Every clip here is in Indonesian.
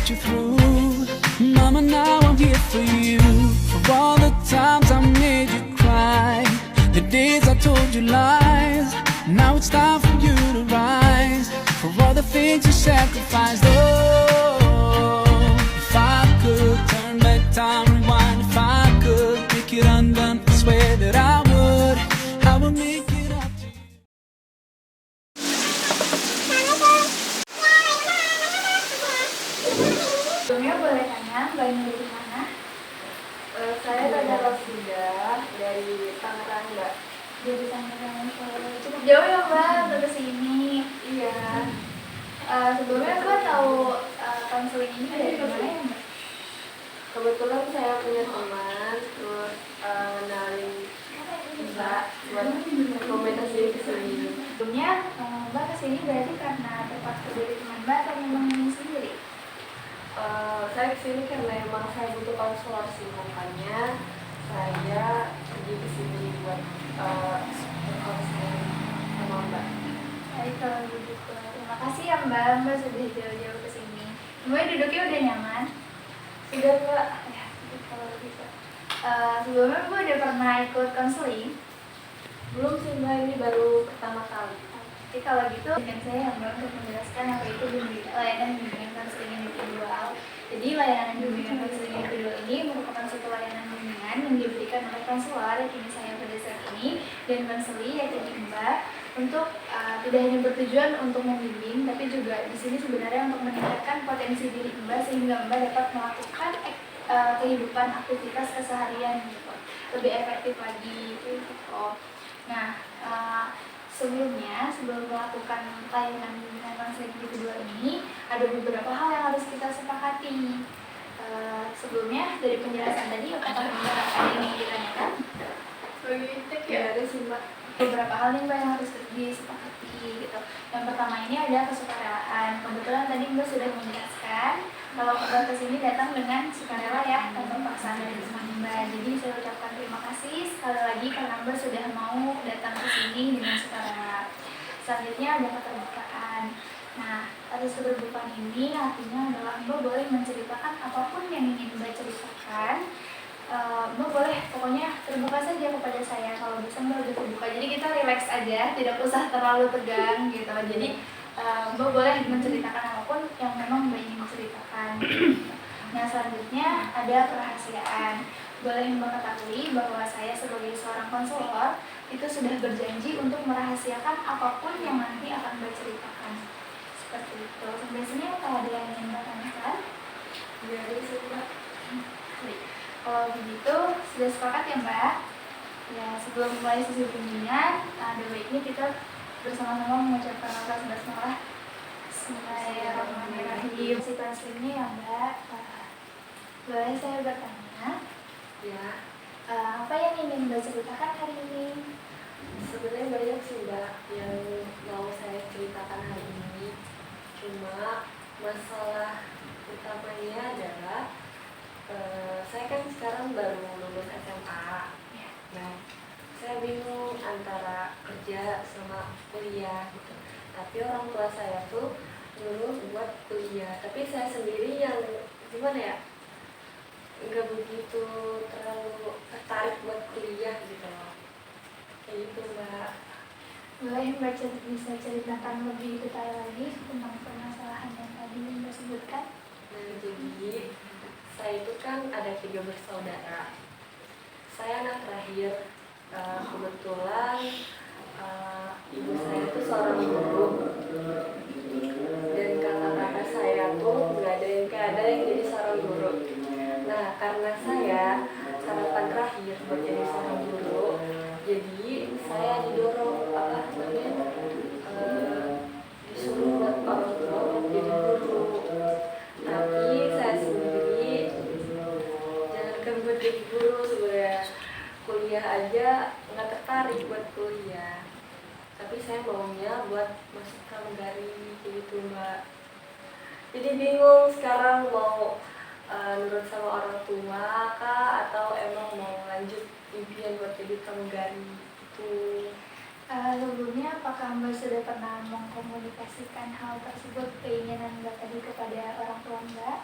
you through. Mama, now I'm here for you. For all the times I made you cry, the days I told you lies. Now it's time for you to rise. For all the things you sacrificed. Oh, if I could turn back time, rewind. If I could make it undone, I swear that I would make it up to you. Sebelumnya boleh tanya, Mbak ini dari mana? Saya Tanya Rosida dari Tangerang, Mbak. Dari Tangerang. Cukup jauh ya Mbak untuk ke sini. Iya. Sebelumnya Mbak tahu konseling ini dari mana ya Mbak? Kebetulan saya punya teman, terus kenalin Mbak buat rekomendasi ke sini. Sebelumnya Mbak kesini berarti karena terpaksa dari teman Mbak atau memang ini sendiri? Saya kesini karena emang saya butuh konselor sih, makanya saya pergi ke sini buat berkonseling sama Mbak. Baik kalau begitu. Terima kasih ya Mbak sudah jauh-jauh ke sini. Mbak duduknya udah nyaman? Sudah Mbak. Ya, kalau begitu. Sebelumnya Mbak udah pernah ikut konseling? Belum sih Mbak, ini baru pertama kali. Jadi kalau gitu, dengan saya Mbak untuk menjelaskan apa itu layanan bimbingan konseling individual. Jadi layanan bimbingan konseling individual ini merupakan suatu layanan bimbingan yang diberikan oleh konselor yang kini saya pada saat ini dan konseli yaitu Mbak untuk tidak hanya bertujuan untuk membimbing, tapi juga di sini sebenarnya untuk meningkatkan potensi diri Mbak sehingga Mbak dapat melakukan kehidupan aktivitas keseharian gitu, lebih efektif lagi gitu. Nah, sebelum melakukan layanan bimbingan konseling individual ini ada beberapa hal yang harus kita sepakati. Sebelumnya dari penjelasan tadi, apakah Mbak ada yang ingin ditanyakan? Ya ada sih Mbak. Beberapa hal nih Mbak yang harus disepakati gitu. Yang pertama ini ada kesukaraan. Kebetulan tadi Mbak sudah menjelaskan kalau Mbak kesini datang dengan sukarela ya, tanpa paksaan dari teman Mbak. Jadi saya ucapkan terima kasih sekali lagi karena Mbak sudah mau datang ke sini dengan sukarela. Selanjutnya ada keterbukaan. Nah, atas keterbukaan ini artinya adalah Mbak boleh menceritakan apapun yang ingin Mbak ceritakan. Mbak boleh pokoknya terbuka saja kepada saya, kalau bisa Mbak lebih terbuka. Jadi kita relax aja, tidak usah terlalu tegang gitu. Jadi Mbak boleh menceritakan apapun yang memang Mbak ingin menceritakan. Nah, selanjutnya ada kerahasiaan. Boleh Mbak ketahui bahwa saya sebagai seorang konselor itu sudah berjanji untuk merahasiakan apapun yang nanti akan Mbak ceritakan. Seperti itu. Sampai sini kalau ada yang ingin Mbak tanyakan? Jadi sih Mbak. Baik. Kalau begitu sudah sepakat ya Mbak? Ya, sebelum mulai sesi bimbingan, ada baiknya kita bersama-sama mengucapkan basmalah. Bismillahirrahmanirrahim. Si konselingnya ya Mbak. Boleh saya bertanya? Ya. Apa yang ingin Mbak ceritakan hari ini? Sebenarnya banyak sih Mbak yang mau saya ceritakan hari ini. Cuma masalah utamanya adalah saya kan sekarang baru lulus SMA. Nah, saya bingung antara kerja sama kuliah gitu. Tapi orang tua saya tuh nyuruh buat kuliah. Tapi saya sendiri yang gimana ya, nggak begitu terlalu tertarik buat kuliah gitu loh. Kayak gitu Mbak. Boleh Mbak bisa ceritakan lebih detail lagi tentang permasalahan yang tadi Mbak sebutkan? Nah, jadi saya itu kan ada 3 bersaudara. Saya anak terakhir. Kebetulan ibu saya itu seorang guru, dan kakak-kakak saya tuh nggak ada yang jadi seorang guru. Nah, karena saya harapan terakhir buat jadi seorang guru, jadi saya didorong disuruh buat orang tua untuk jadi guru. Tapi saya sendiri jangan buat jadi guru, sebenarnya kuliah aja nggak tertarik buat kuliah. Tapi saya maunya buat masuk pramugari gitu Mbak. Jadi bingung sekarang mau nurut sama orang tua kah, atau emang mau lanjut impian buat jadi pramugari gitu. Sebelumnya apakah Mbak sudah pernah mengkomunikasikan hal tersebut, keinginan Mbak tadi kepada orang tua Mbak?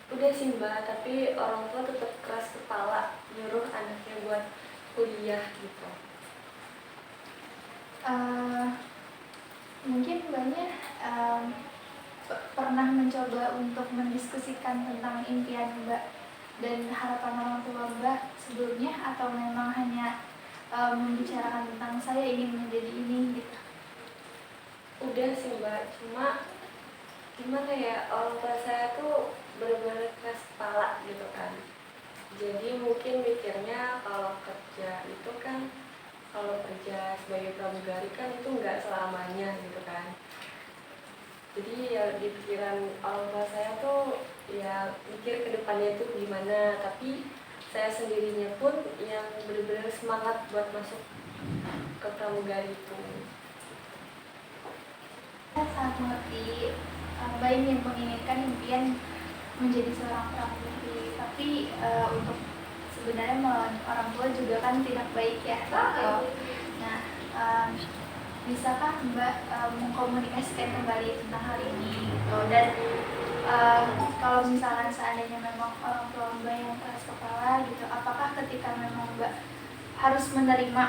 Udah sih Mbak, tapi orang tua tetap keras kepala nyuruh anaknya buat kuliah gitu. Eh, Mungkin Mbaknya pernah mencoba untuk mendiskusikan tentang impian Mbak dan harapan orang tua Mbak sebelumnya, atau memang hanya membicarakan tentang saya ingin menjadi ini gitu? Udah sih Mbak, cuma gimana ya, orang tua saya tuh benar-benar keras kepala gitu kan. Jadi mungkin mikirnya kalau kerja itu kan, kalau kerja sebagai pramugari kan itu nggak selamanya gitu kan. Jadi ya di pikiran orang tua saya tuh ya mikir ke depannya itu gimana, tapi saya sendirinya pun yang benar-benar semangat buat masuk ke pramugari itu. Saya sangat mengerti Mbak ingin menginginkan impian menjadi seorang pramugari, tapi untuk sebenarnya melawan orang tua juga kan tidak baik ya. Nah, bisakah Mbak mengkomunikasikan kembali tentang hal ini gitu? Dan kalau misalkan seandainya memang orang tua Mbak yang keras kepala gitu, apakah ketika memang Mbak harus menerima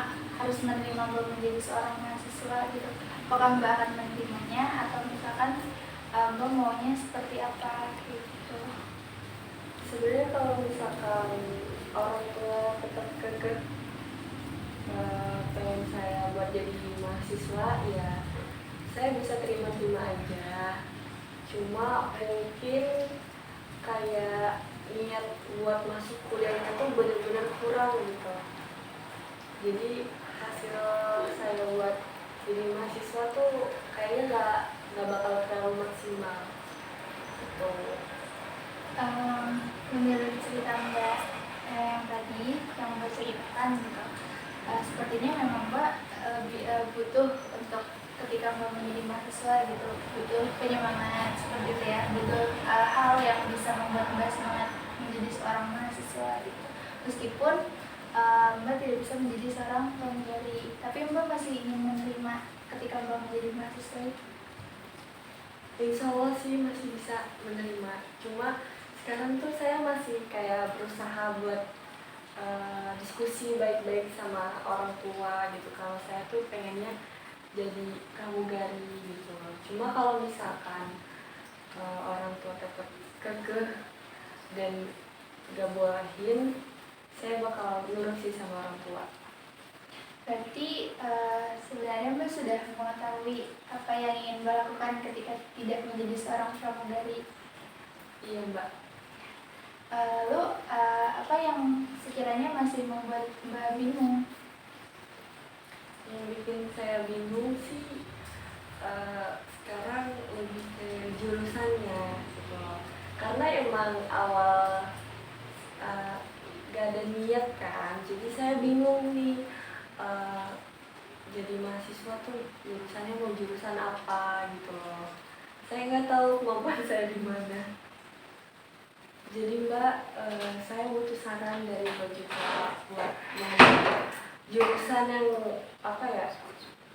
Mbak menjadi seorang mahasiswa gitu, apakah Mbak akan menerimanya, atau misalkan Mbak maunya seperti apa gitu? Sebenarnya kalau misalkan orang tua tetap kekeh pengen saya buat jadi mahasiswa, ya saya bisa terima-terima aja. Cuma mungkin kayak niat buat masuk kuliahnya tuh benar-benar kurang gitu. Jadi hasil saya buat jadi mahasiswa tuh kayaknya nggak bakal terlalu maksimal gitu. Menurut cerita Mbak yang tadi yang Mbak ceritakan gitu, sepertinya memang Mbak butuh untuk ketika Mbak menjadi mahasiswa gitu, butuh penyemangat seperti itu ya, butuh hal yang bisa membuat Mbak semangat menjadi seorang mahasiswa gitu. Meskipun Mbak tidak bisa menjadi seorang pramugari, tapi Mbak masih ingin menerima ketika Mbak menjadi mahasiswa itu. Insya Allah sih masih bisa menerima. Cuma sekarang tuh saya masih kayak berusaha buat diskusi baik-baik sama orang tua gitu. Kalau saya tuh pengennya jadi pramugari gitu. Cuma kalau misalkan orang tua tetap kekeh dan gak bolehin, saya bakal nurut sih sama orang tua. Berarti sebenarnya Mbak sudah mengetahui apa yang ingin Mbak lakukan ketika tidak menjadi seorang pramugari. Iya Mbak. Lalu apa yang sekiranya masih membuat Mbak bingung? Yang bikin saya bingung sih sekarang lebih ke jurusannya gitu. Karena emang awal gak ada niat kan, jadi saya bingung nih jadi mahasiswa tuh jurusannya mau jurusan apa gitu loh. Saya nggak tahu kemampuan saya di mana. Jadi Mbak, saya butuh saran dari Mbak juga buat jurusan yang apa ya?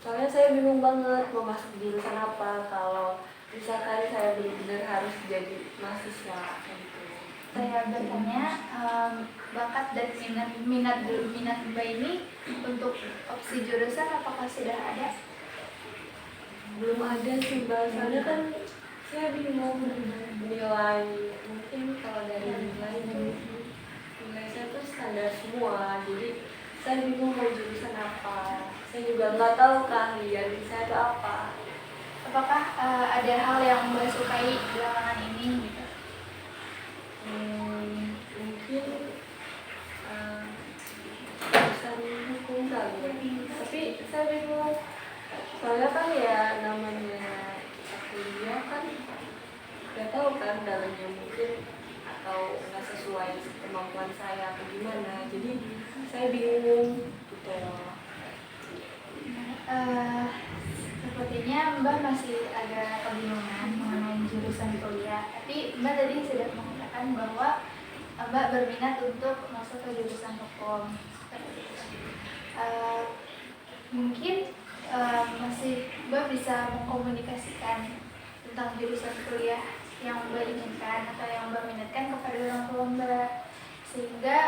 Soalnya saya bingung banget mau masuk jurusan apa kalau misalkan saya benar-benar harus jadi mahasiswa gitu. Saya bertanya bakat dan minat Mbak ini untuk opsi jurusan apakah sudah ada? Belum ada sih Mbak, soalnya kan saya bingung nilai. Mungkin kalau dari nilai saya tuh standar semua, jadi saya bingung mau jurusan apa. Saya juga nggak tahu keahlian saya itu apa. Apakah ada hal yang Mbak sukai belakangan ini gitu? Mungkin jurusan hukum kali ya. Tapi saya bingung, soalnya kan ya namanya kita kuliah kan nggak tahu kan dalamnya mungkin atau nggak sesuai kemampuan saya atau gimana, jadi saya bingung gitu. Sepertinya Mbak masih agak kebingungan mengenai jurusan kuliah, tapi Mbak tadi sudah mengatakan bahwa Mbak berminat untuk masuk ke jurusan hukum. Mungkin masih Mbak bisa mengkomunikasikan tentang jurusan kuliah yang Mbak inginkan atau yang Mbak minatkan kepada orang tua Mbak, sehingga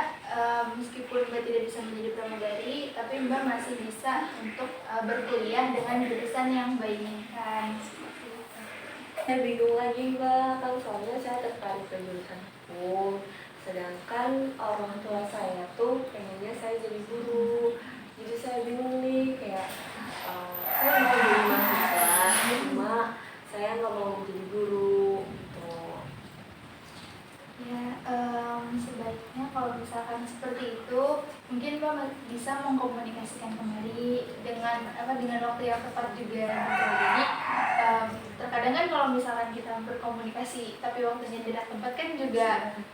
meskipun Mbak tidak bisa menjadi pramugari, tapi Mbak masih bisa untuk berkuliah dengan jurusan yang Mbak inginkan. Seperti itu. Saya bingung lagi Mbak, kan soalnya saya tertarik ke jurusan hukum, sedangkan orang tua saya tuh pengennya saya jadi guru. Jadi saya bingung nih, kayak saya mau jadi mahasiswa, cuma saya nggak mau jadi guru gitu. Ya, sebaiknya kalau misalkan seperti itu, mungkin Mbak bisa mengkomunikasikan kembali dengan waktu yang tepat juga gitu. Jadi terkadang kan kalau misalkan kita berkomunikasi tapi waktunya tidak tepat kan juga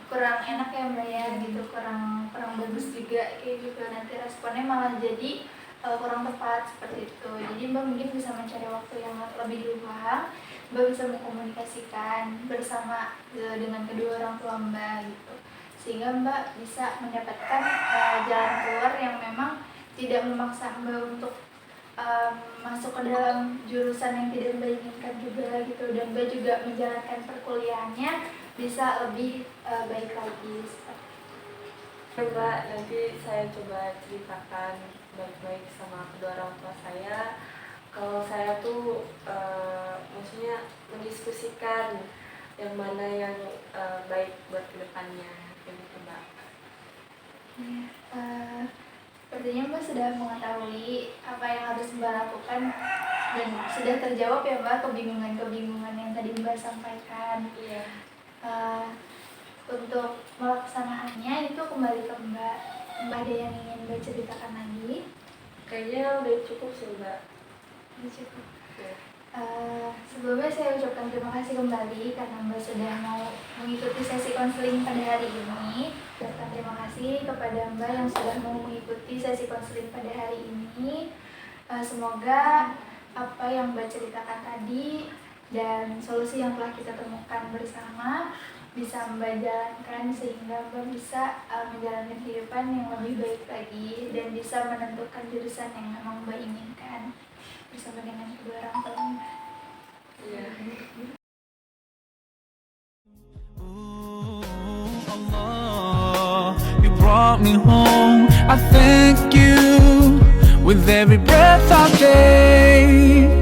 kurang enak ya Mbak ya gitu, kurang bagus juga kayak gitu, nanti responnya malah jadi kurang tepat seperti itu. Jadi Mbak mungkin bisa mencari waktu yang lebih luang, Mbak bisa mengkomunikasikan bersama dengan kedua orang tua Mbak gitu, sehingga Mbak bisa mendapatkan jalan keluar yang memang tidak memaksa Mbak untuk masuk ke dalam jurusan yang tidak Mbak inginkan juga gitu, dan Mbak juga menjalankan perkuliahannya bisa lebih baik lagi seperti itu. Mbak, nanti saya coba ceritakan baik-baik sama kedua orang tua saya. Kalau saya tuh maksudnya mendiskusikan yang mana yang baik buat kedepannya, gitu Mbak. Ya, sepertinya Mbak sudah mengetahui apa yang harus Mbak lakukan dan sudah terjawab ya Mbak kebingungan yang tadi Mbak sampaikan. Iya. Untuk melaksanakannya itu kembali ke Mbak. Mbak ada yang ingin Mbak ceritakan lagi? Kayaknya udah cukup sih Mbak. Udah cukup. Ya. Sebelumnya saya ucapkan terima kasih kembali karena Mbak sudah mau mengikuti sesi konseling pada hari ini. Ucapkan terima kasih kepada Mbak yang sudah mau mengikuti sesi konseling pada hari ini. Semoga apa yang Mbak ceritakan tadi dan solusi yang telah kita temukan bersama bisa Mbak jalankan sehingga Mbak bisa menjalani kehidupan yang lebih baik lagi dan bisa menentukan jurusan yang memang Mbak inginkan bersama dengan kedua orang tua Mbak. Iya. Ooh, Allah, you brought me home. I thank you with every breath I take.